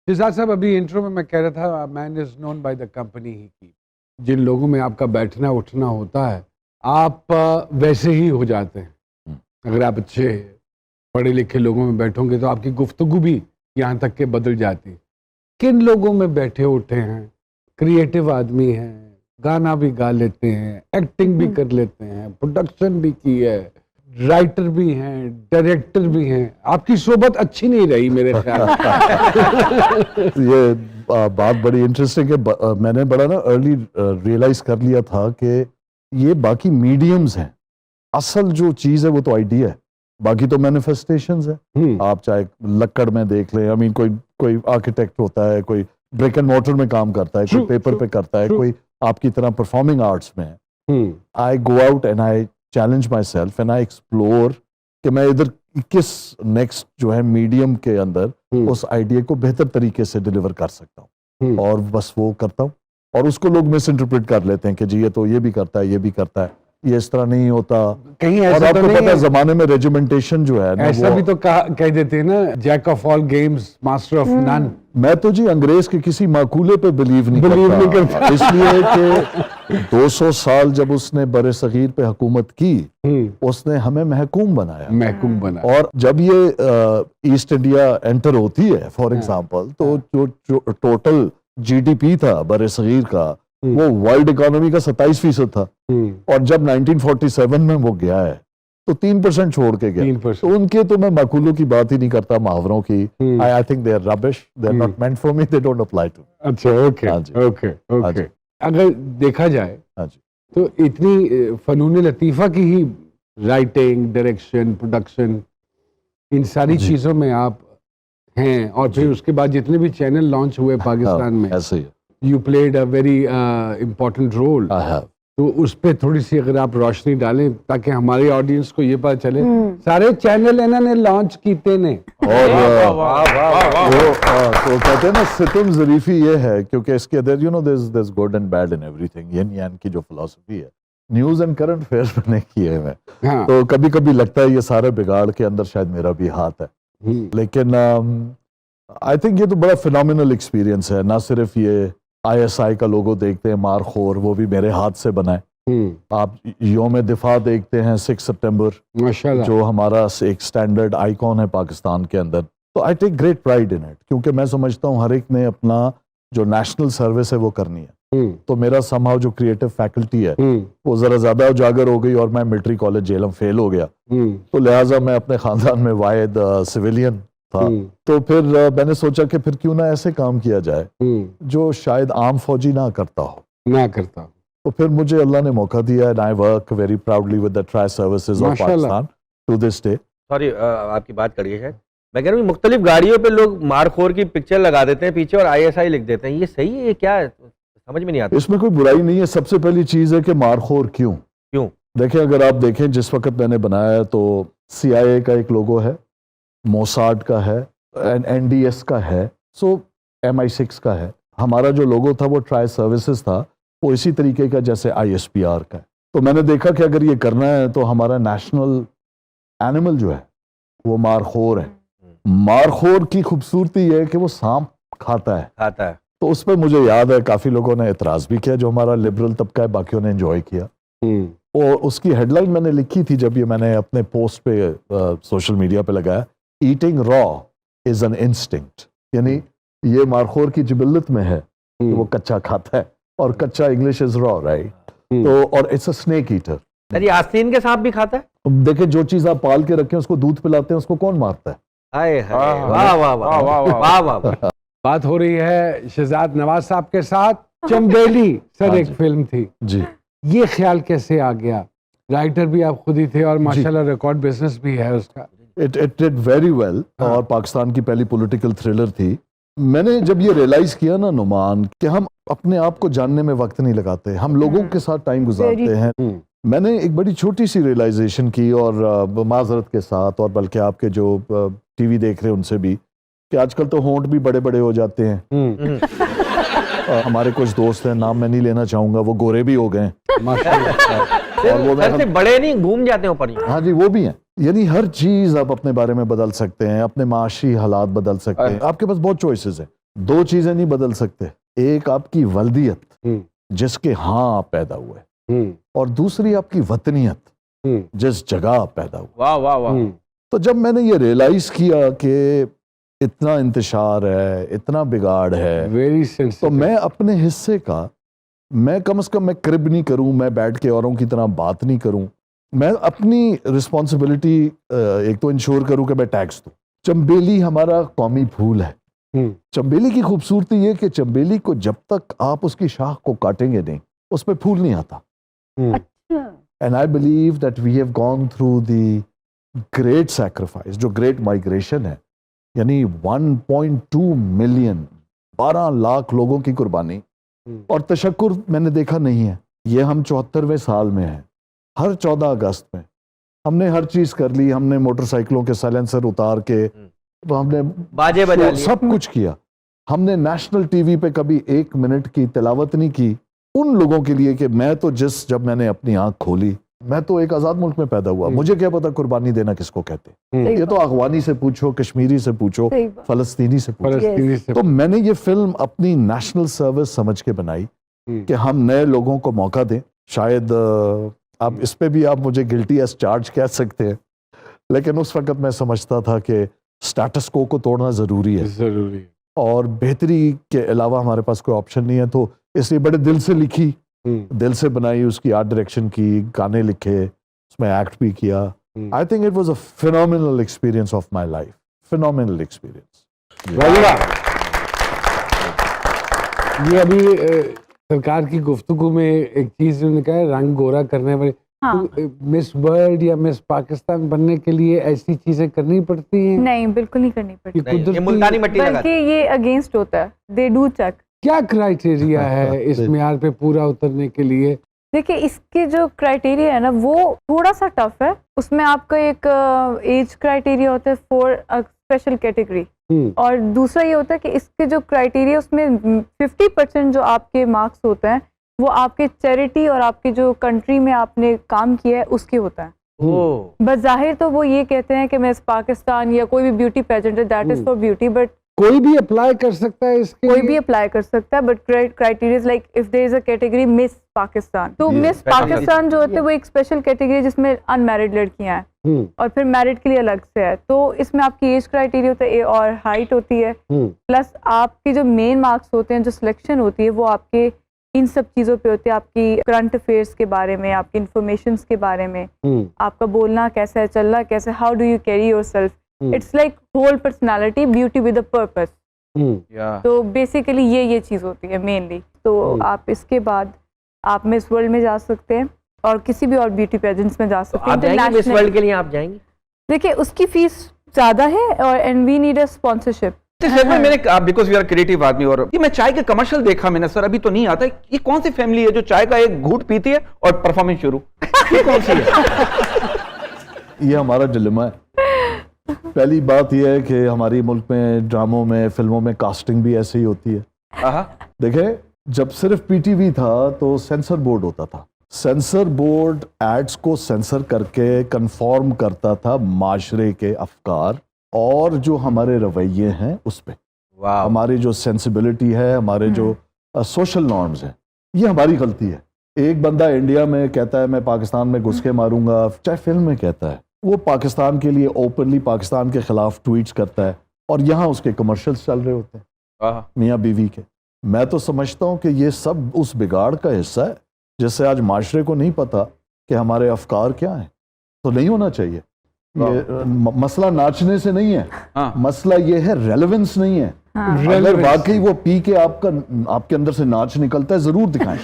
شہزاد صاحب ابھی انٹرو میں کہہ رہا تھا مین از نون بائی دا کمپنی ہی کی. جن لوگوں میں آپ کا بیٹھنا اٹھنا ہوتا ہے آپ ویسے ہی ہو جاتے ہیں. اگر آپ اچھے پڑھے لکھے لوگوں میں بیٹھو گے تو آپ کی گفتگو بھی یہاں تک کہ بدل جاتی. کن لوگوں میں بیٹھے اٹھے ہیں؟ کریٹو آدمی ہیں, گانا بھی گا لیتے ہیں, ایکٹنگ بھی کر لیتے ہیں, پروڈکشن بھی کی ہے, رائٹر بھی ہیں, ڈائریکٹر بھی ہیں. آپ کی صحبت اچھی نہیں رہی میرے خیال میں. یہ بات بڑی انٹرسٹنگ ہے. میں نے بڑا نا ارلی ریئلائز کر لیا تھا کہ یہ باقی میڈیمز ہیں, اصل جو چیز ہے وہ تو آئیڈیا ہے, باقی تو مینیفیسٹیشنز ہیں. آپ چاہے لکڑ میں دیکھ لیں, آئی مین کوئی آرکیٹیکٹ ہوتا ہے, کوئی بریک اینڈ مورٹر میں کام کرتا ہے, کوئی پیپر پہ کرتا ہے, کوئی آپ کی طرح پرفارمنگ آرٹس میں ہے. I go out and I challenge myself and I explore کہ میں ادھر کس نیکسٹ جو ہے میڈیم کے اندر اس آئیڈیا کو بہتر طریقے سے ڈیلیور کر سکتا ہوں, اور بس وہ کرتا ہوں. اور اس کو لوگ مس انٹرپریٹ کر لیتے ہیں کہ جی یہ تو یہ بھی کرتا ہے, یہ بھی کرتا ہے, یہ اس طرح نہیں ہوتا. کہیں اور ایسا آپ تو کو نہیں پتا ہے زمانے میں ریجیمنٹیشن جو ہے ایسا بھی تو کہہ دیتے ہیں نا, Jack of all games master of none. میں تو جی انگریز کے کسی معقولے پہ بلیو نہیں کرتا, اس لیے کہ 200 سال جب اس نے بر صغیر پہ حکومت کی اس نے ہمیں محکوم بنایا. اور جب یہ ایسٹ انڈیا انٹر ہوتی ہے فار ایگزامپل, تو جو ٹوٹل جی ڈی پی تھا بر صغیر کا وہ ورلڈ اکانومی کا 27% تھا, اور جب 1947 میں وہ گیا ہے تو 3% چھوڑ کے گیا. تو ان کے تو میں معقولوں کی بات ہی نہیں کرتا, محاوروں کی. I think they are rubbish, they are not meant for me, they don't apply to me. اچھا اوکے. اگر دیکھا جائے تو اتنی فنون لطیفہ کی ہی رائٹنگ, ڈائریکشن, پروڈکشن, ان ساری چیزوں میں آپ ہیں, اور پھر اس کے بعد جتنے بھی چینل لانچ ہوئے پاکستان میں ایسے ہی you played a very important role. تو اس پہ تھوڑی سی اگر آپ روشنی ڈالیں تاکہ ہماری آڈینس کو یہ پتہ چلے سارے چینل انہوں نے لانچ کیتے نے. اور تو کہتے ہیں نا ستم ظریفی یہ ہے, کیونکہ اس کے اندر there's good and bad in everything. ین یان کی جو فلسفی ہے نیوز اینڈ کرنٹ افیئرز میں نے کی ہے میں, تو کبھی کبھی لگتا ہے یہ سارے بگاڑ کے اندر شاید میرا بھی ہاتھ ہے. لیکن آئی تھنک یہ تو بڑا فینومینل ایکسپیرینس ہے. نہ صرف یہ آئی ایس آئی کا لوگو دیکھتے ہیں مار خور, وہ بھی میرے ہاتھ سے بنا ہے. آپ یوم دفاع دیکھتے ہیں 6 سپٹمبر, جو ہمارا ایک سٹینڈرڈ آئیکن ہے پاکستان کے اندر. تو آئی ٹیک گریٹ پرائڈ ان اٹ, کیونکہ میں سمجھتا ہوں ہر ایک نے اپنا جو نیشنل سروس ہے وہ کرنی ہے. تو میرا سمہاؤ جو کریٹو فیکلٹی ہے وہ ذرا زیادہ اجاگر ہو گئی, اور میں ملٹری کالج جیلم فیل ہو گیا, تو لہٰذا میں اپنے خاندان میں واحد سویلین تھا. تو پھر میں نے سوچا کہ پھر کیوں نہ ایسے کام کیا جائے جو شاید عام فوجی نہ کرتا ہو. تو پھر مجھے اللہ نے موقع دیا, and I work very proudly with the Tri-Services of Pakistan to this day. Sorry آپ کی بات کریے ہے, میں کہہ رہا ہوں مختلف گاڑیوں پہ لوگ مارخور کی پکچر لگا دیتے ہیں پیچھے اور ISI لکھ دیتے ہیں, یہ صحیح ہے, یہ کیا ہے, سمجھ میں نہیں آتا. اس میں کوئی برائی نہیں ہے. سب سے پہلی چیز ہے کہ مارخور کیوں دیکھیں, اگر آپ دیکھیں جس وقت میں نے بنایا تو CIA کا ایک لوگو ہے, موساد کا ہے, NDS کا ہے, سو MI6 کا ہے. ہمارا جو لوگو تھا وہ ٹرائی سروسز تھا, وہ اسی طریقے کا جیسے ISPR کا ہے. تو میں نے دیکھا کہ اگر یہ کرنا ہے تو ہمارا نیشنل اینیمل جو ہے وہ مارخور ہے. مارخور کی خوبصورتی یہ ہے کہ وہ سانپ کھاتا ہے. تو اس پہ مجھے یاد ہے کافی لوگوں نے اعتراض بھی کیا, جو ہمارا لبرل طبقہ ہے, باقیوں نے انجوائے کیا. اور اس کی ہیڈ لائن میں نے لکھی تھی جب یہ میں نے اپنے پوسٹ پہ سوشل میڈیا پہ لگایا, ایٹنگ را از این انسٹنکٹ, یعنی یہ مارخور کی جبلت میں ہے کہ وہ کچا کھاتا ہے, اور کچا انگلش از را, رائٹ. تو اور اٹس اے اسنیک ایٹر. یہ آستین کے سانپ بھی کھاتا ہے. دیکھیں جو چیز آپ پال کے رکھیں اس کو دودھ پلاتے ہیں, اس کو کون مارتا ہے؟ بات ہو رہی ہے شہزاد نواز صاحب کے ساتھ. چمبیلی سر ایک فلم تھی جی, یہ خیال کیسے آ گیا؟ رائٹر بھی آپ خود ہی تھے اور ماشاءاللہ ریکارڈ بزنس بھی ہے اس کا. It did very well, اور پاکستان کی پہلی پولیٹیکل تھرلر تھی. میں نے جب یہ ریئلائز کیا نا نعمان کہ ہم اپنے آپ کو جاننے میں وقت نہیں لگاتے, ہم لوگوں کے ساتھ ٹائم گزارتے ہیں. میں نے ایک بڑی چھوٹی سی ریئلائزیشن کی, اور معذرت کے ساتھ, اور بلکہ آپ کے جو ٹی وی دیکھ رہے ہیں ان سے بھی, کہ آج کل تو ہونٹ بھی بڑے بڑے ہو جاتے ہیں. ہمارے کچھ دوست ہیں, نام میں نہیں لینا چاہوں گا, وہ گورے بھی ہو گئے ہیں, اور وہ بڑے نہیں گھوم جاتے ہیں اوپر. ہاں جی, وہ بھی ہیں. یعنی ہر چیز آپ اپنے بارے میں بدل سکتے ہیں, اپنے معاشی حالات بدل سکتے ہیں, آپ کے پاس بہت چوائسز ہیں. دو چیزیں نہیں بدل سکتے, ایک آپ کی ولدیت ہوں جس کے ہاں آپ پیدا ہوئے, ہوں اور دوسری آپ کی وطنیت ہوں جس جگہ آپ پیدا ہوئے. واہ واہ واہ. ہوں تو جب میں نے یہ ریئلائز کیا کہ اتنا انتشار ہے, اتنا بگاڑ ہے, ویری تو سینسیٹیو. میں اپنے حصے کا, میں کم از کم میں کرب نہیں کروں, میں بیٹھ کے اوروں کی طرح بات نہیں کروں, میں اپنی رسپانسبلٹی ایک تو انشور کروں کہ میں ٹیکس دوں. چمبیلی ہمارا قومی پھول ہے. ہوں چمبیلی کی خوبصورتی یہ کہ چمبیلی کو جب تک آپ اس کی شاخ کو کاٹیں گے نہیں, اس پہ پھول نہیں آتا. ہوں And I believe that we have gone through the great sacrifice, جو great migration ہے, یعنی 1.2 ملین 12 لاکھ لوگوں کی قربانی اور تشکر میں نے دیکھا نہیں ہے. یہ ہم 74ویں سال میں ہیں. ہر 14 اگست میں ہم نے ہر چیز کر لی, ہم نے موٹر سائیکلوں کے سائلنسر اتار کے, ہم نے باجے بجا لیے. سب کچھ کیا. ہم نے نیشنل ٹی وی پہ کبھی 1 منٹ کی تلاوت نہیں کی ان لوگوں کے لیے کہ میں تو جب میں نے اپنی آنکھ کھولی, میں تو ایک آزاد ملک میں پیدا ہوا, مجھے کیا پتا قربانی دینا کس کو کہتے ہیں. یہ تو افغانی سے پوچھو, کشمیری سے پوچھو, فلسطینی سے پوچھو. فلسطینی سے تو میں نے یہ فلم اپنی نیشنل سروس سمجھ کے بنائی کہ ہم نئے لوگوں کو موقع دیں. شاید آپ اس پہ بھی آپ مجھے گلٹی ایز چارج کہہ سکتے ہیں, لیکن اس وقت میں سمجھتا تھا کہ سٹیٹس کو توڑنا ضروری ہے, ضروری. اور بہتری کے علاوہ ہمارے پاس کوئی آپشن نہیں ہے. تو اس لیے بڑے دل سے لکھی, دل سے بنائی, اس کی آرٹ ڈائریکشن کی, گانے لکھے, اس میں ایکٹ بھی کیا. I think it was a phenomenal experience of my life, phenomenal experience. یہ ابھی سرکار کی گفتگو میں ایک چیز انہوں نے کہا ہے, رنگ گورا کرنے والے. مس ورلڈ یا مس پاکستان بننے کے لیے ایسی چیزیں کرنی پڑتی ہیں؟ نہیں, بالکل نہیں کرنی پڑتی, یہ ملتانی مٹی لگاتے بلکہ یہ اگینسٹ ہوتا ہے. They do check. کیا کرائٹیریا ہے اس معیار پہ پورا اترنے کے لیے؟ دیکھیں اس کے جو کرائٹیریا ہے نا وہ تھوڑا سا ٹف ہے. اس میں آپ کا ایک ایج کرائٹیریا ہوتا ہے فور اسپیشل کیٹیگری, اور دوسرا یہ ہوتا ہے کہ اس کے جو کرائٹیریا اس میں 50% جو آپ کے مارکس ہوتے ہیں وہ آپ کے چیریٹی اور آپ کے جو کنٹری میں آپ نے کام کیا ہے اس کے ہوتا ہے. بظاہر تو وہ یہ کہتے ہیں کہ مس پاکستان یا کوئی بھی بیوٹی پیجنٹ ہے that is for beauty, but کوئی بھی اپلائی کر سکتا ہے اس کے کوئی بھی اپلائی کر سکتا ہے. But criterias like if there is a category miss Pakistan, تو مس پاکستان جو ہوتے ہیں وہ ایک اسپیشل کیٹیگری جس میں ان میرڈ لڑکیاں ہیں اور پھر میرڈ کے لیے الگ سے ہے. تو اس میں آپ کی ایج کرائٹیریا ہوتا ہے اور ہائٹ ہوتی ہے, پلس آپ کے جو مین مارکس ہوتے ہیں, جو سلیکشن ہوتی ہے وہ آپ کے ان سب چیزوں پہ ہوتے ہیں. آپ کی کرنٹ افیئرس کے بارے میں, آپ کی انفارمیشنس کے بارے میں, آپ کا بولنا کیسا ہے, چلنا کیسے, how do you carry yourself. It's like whole personality, beauty with a purpose. تو بیسیکلی یہ چیز ہوتی ہے مینلی. تو آپ اس کے بعد آپ مس ورلڈ میں جا سکتے ہیں اور کسی بھی اور بیوٹی پیجنٹس میں جا سکتے ہیں. مس ورلڈ کے لیے آپ جائیں گے؟ دیکھیں اس کی فیس زیادہ ہے اور and we need a sponsorship. میں نے بیکاز وی آر کریٹو آدمی, اور یہ میں چائے کا کمرشل دیکھا میں نے سر, ابھی تو نہیں آتا. یہ کون سی فیملی ہے جو چائے کا ایک گھوٹ پیتی ہے اور پرفارمنس شروع, یہ کون سی ہے؟ یہ ہمارا ڈیلیما ہے. پہلی بات یہ ہے کہ ہماری ملک میں ڈراموں میں, فلموں میں کاسٹنگ بھی ایسے ہی ہوتی ہے. دیکھیں جب صرف پی ٹی وی تھا تو سینسر بورڈ ہوتا تھا. سینسر بورڈ ایڈز کو سینسر کر کے کنفارم کرتا تھا معاشرے کے افکار اور جو ہمارے رویے ہیں اس پہ. ہماری جو سینسیبلٹی ہے, ہمارے جو سوشل نارمز ہیں, یہ ہماری غلطی ہے. ایک بندہ انڈیا میں کہتا ہے میں پاکستان میں گھس کے ماروں گا, چاہے فلم میں کہتا ہے, وہ پاکستان کے لیے اوپنلی پاکستان کے خلاف ٹویٹس کرتا ہے, اور یہاں اس کے کمرشلز چل رہے ہوتے ہیں میاں بیوی کے. میں تو سمجھتا ہوں کہ یہ سب اس بگاڑ کا حصہ ہے جس سے آج معاشرے کو نہیں پتا کہ ہمارے افکار کیا ہیں. تو نہیں ہونا چاہیے. یہ مسئلہ ناچنے سے نہیں ہے, مسئلہ یہ ہے ریلیونس نہیں ہے. اگر واقعی وہ پی کے آپ کے اندر سے ناچ نکلتا ہے ضرور دکھائیں.